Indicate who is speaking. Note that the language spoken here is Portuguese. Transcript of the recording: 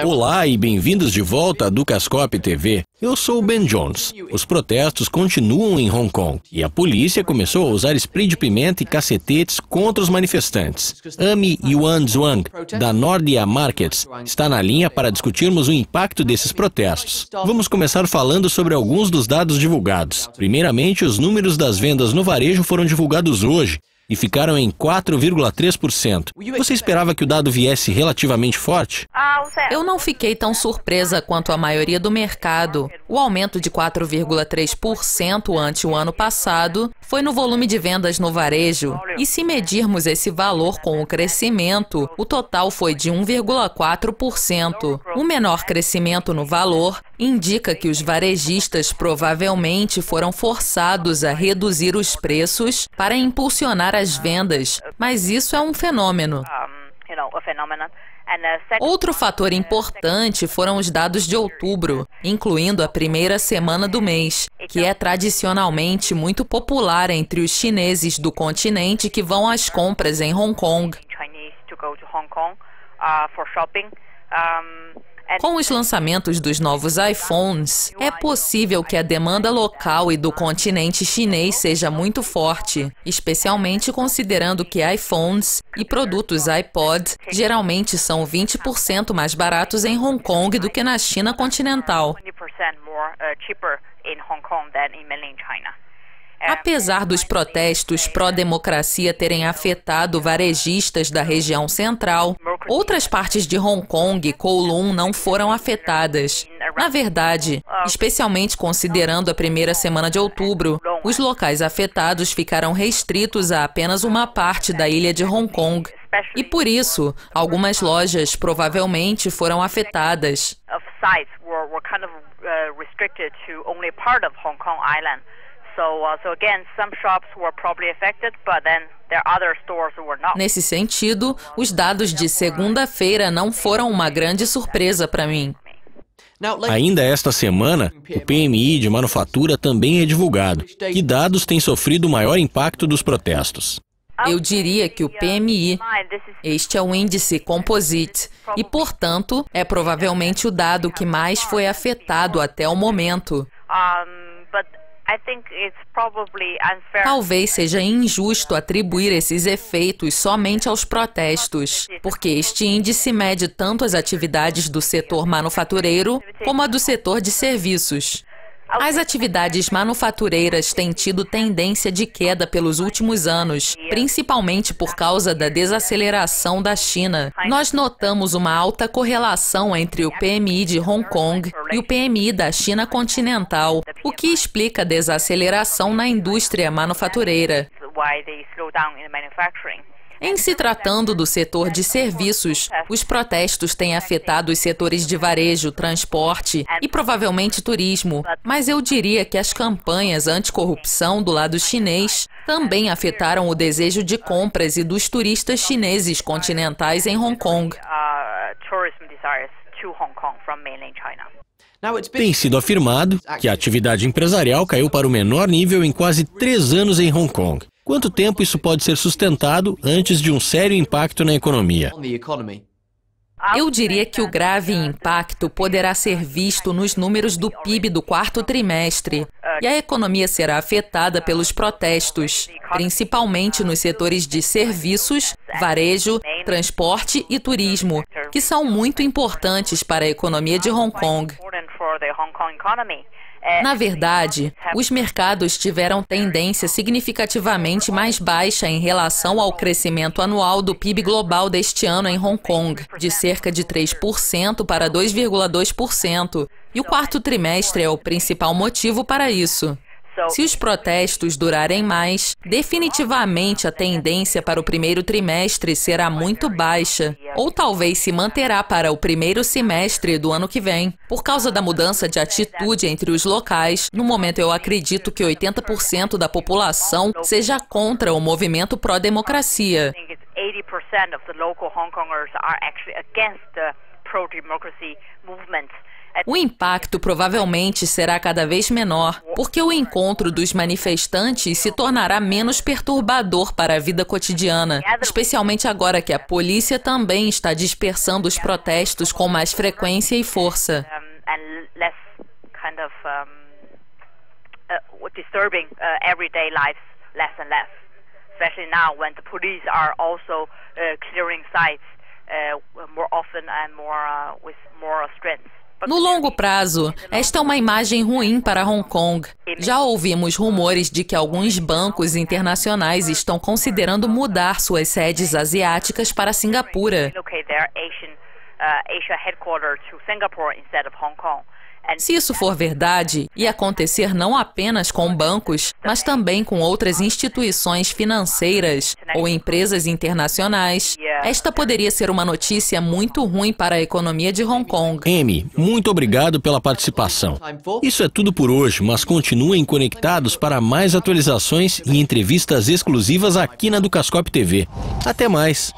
Speaker 1: Olá e bem-vindos de volta à Dukascop TV. Eu sou o Ben Jones. Os protestos continuam em Hong Kong e a polícia começou a usar spray de pimenta e cacetetes contra os manifestantes. Amy Yuan Zhuang, da Nordia Markets, está na linha para discutirmos o impacto desses protestos. Vamos começar falando sobre alguns dos dados divulgados. Primeiramente, os números das vendas no varejo foram divulgados hoje e ficaram em 4,3%. Você esperava que o dado viesse relativamente forte?
Speaker 2: Eu não fiquei tão surpresa quanto a maioria do mercado. O aumento de 4,3% ante o ano passado foi no volume de vendas no varejo. E se medirmos esse valor com o crescimento, o total foi de 1,4%. O menor crescimento no valor indica que os varejistas provavelmente foram forçados a reduzir os preços para impulsionar as vendas, mas isso é um fenômeno. Outro fator importante foram os dados de outubro, incluindo a primeira semana do mês, que é tradicionalmente muito popular entre os chineses do continente que vão às compras em Hong Kong. Com os lançamentos dos novos iPhones, é possível que a demanda local e do continente chinês seja muito forte, especialmente considerando que iPhones e produtos iPod geralmente são 20% mais baratos em Hong Kong do que na China continental. Apesar dos protestos pró-democracia terem afetado varejistas da região central, outras partes de Hong Kong e Kowloon não foram afetadas. Na verdade, especialmente considerando a primeira semana de outubro, os locais afetados ficaram restritos a apenas uma parte da ilha de Hong Kong. E por isso, algumas lojas provavelmente foram afetadas. Nesse sentido, os dados de segunda-feira não foram uma grande surpresa para mim.
Speaker 1: Ainda esta semana, o PMI de manufatura também é divulgado. Que dados têm sofrido o maior impacto dos protestos?
Speaker 2: Eu diria que o PMI, este é o índice composite, e, portanto, é provavelmente o dado que mais foi afetado até o momento. Talvez seja injusto atribuir esses efeitos somente aos protestos, porque este índice mede tanto as atividades do setor manufatureiro como a do setor de serviços. As atividades manufatureiras têm tido tendência de queda pelos últimos anos, principalmente por causa da desaceleração da China. Nós notamos uma alta correlação entre o PMI de Hong Kong e o PMI da China continental, o que explica a desaceleração na indústria manufatureira. Em se tratando do setor de serviços, os protestos têm afetado os setores de varejo, transporte e provavelmente turismo, mas eu diria que as campanhas anticorrupção do lado chinês também afetaram o desejo de compras e dos turistas chineses continentais em Hong Kong.
Speaker 1: Tem sido afirmado que a atividade empresarial caiu para o menor nível em quase 3 anos em Hong Kong. Quanto tempo isso pode ser sustentado antes de um sério impacto na economia?
Speaker 2: Eu diria que o grave impacto poderá ser visto nos números do PIB do quarto trimestre, e a economia será afetada pelos protestos, principalmente nos setores de serviços, varejo, transporte e turismo, que são muito importantes para a economia de Hong Kong. Na verdade, os mercados tiveram tendência significativamente mais baixa em relação ao crescimento anual do PIB global deste ano em Hong Kong, de cerca de 3% para 2,2%, e o quarto trimestre é o principal motivo para isso. Se os protestos durarem mais, definitivamente a tendência para o primeiro trimestre será muito baixa, ou talvez se manterá para o primeiro semestre do ano que vem. Por causa da mudança de atitude entre os locais, no momento eu acredito que 80% da população seja contra o movimento pró-democracia. O impacto provavelmente será cada vez menor, porque o encontro dos manifestantes se tornará menos perturbador para a vida cotidiana, especialmente agora que a polícia também está dispersando os protestos com mais frequência e força.
Speaker 3: Disturbing everyday lives less and less, especially now when the police are also clearing sites more often and more with more strength.
Speaker 2: No longo prazo, esta é uma imagem ruim para Hong Kong. Já ouvimos rumores de que alguns bancos internacionais estão considerando mudar suas sedes asiáticas para Singapura. Se isso for verdade, e acontecer não apenas com bancos, mas também com outras instituições financeiras ou empresas internacionais, esta poderia ser uma notícia muito ruim para a economia de Hong Kong.
Speaker 1: Amy, muito obrigado pela participação. Isso é tudo por hoje, mas continuem conectados para mais atualizações e entrevistas exclusivas aqui na Dukascop TV. Até mais!